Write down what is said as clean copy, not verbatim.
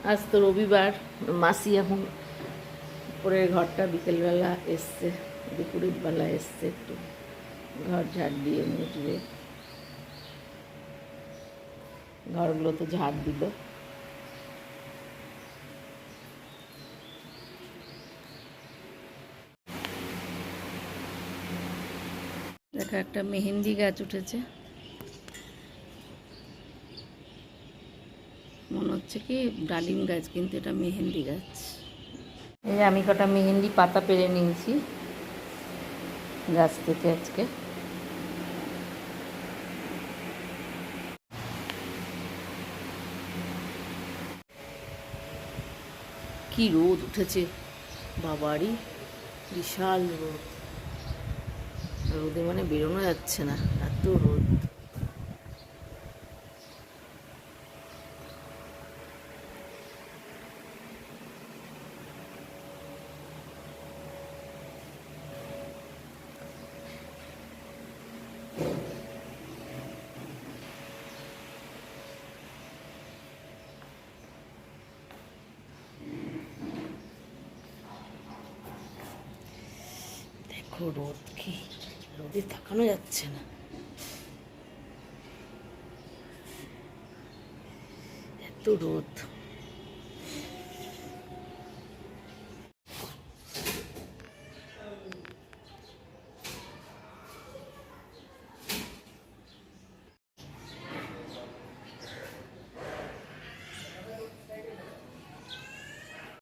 আজ তো রবিবার। মাসি এখন উপরের ঘরটা বিকেলবেলা এসছে, দুপুরের বেলা এসছে, একটু ঘর ঝাড় দিয়ে মুছবে। ঘরগুলো তো ঝাড় দিল। দেখো একটা মেহেন্দি গাছ উঠেছে, মনে হচ্ছে কি ডালিম গাছ, কিন্তু এটা মেহেন্দি গাছ। এই যে আমি কটা মেহেন্দি পাতা পেরে নিয়েছি গাছ থেকে আজকে। কি রোদ উঠেছে বাবারই, বিশাল রোদ। রোদে মানে বেরোনো যাচ্ছে না, এত রোদ। দেখো রোদ, কি রোদে তাকানো যাচ্ছে না, এত রোদ।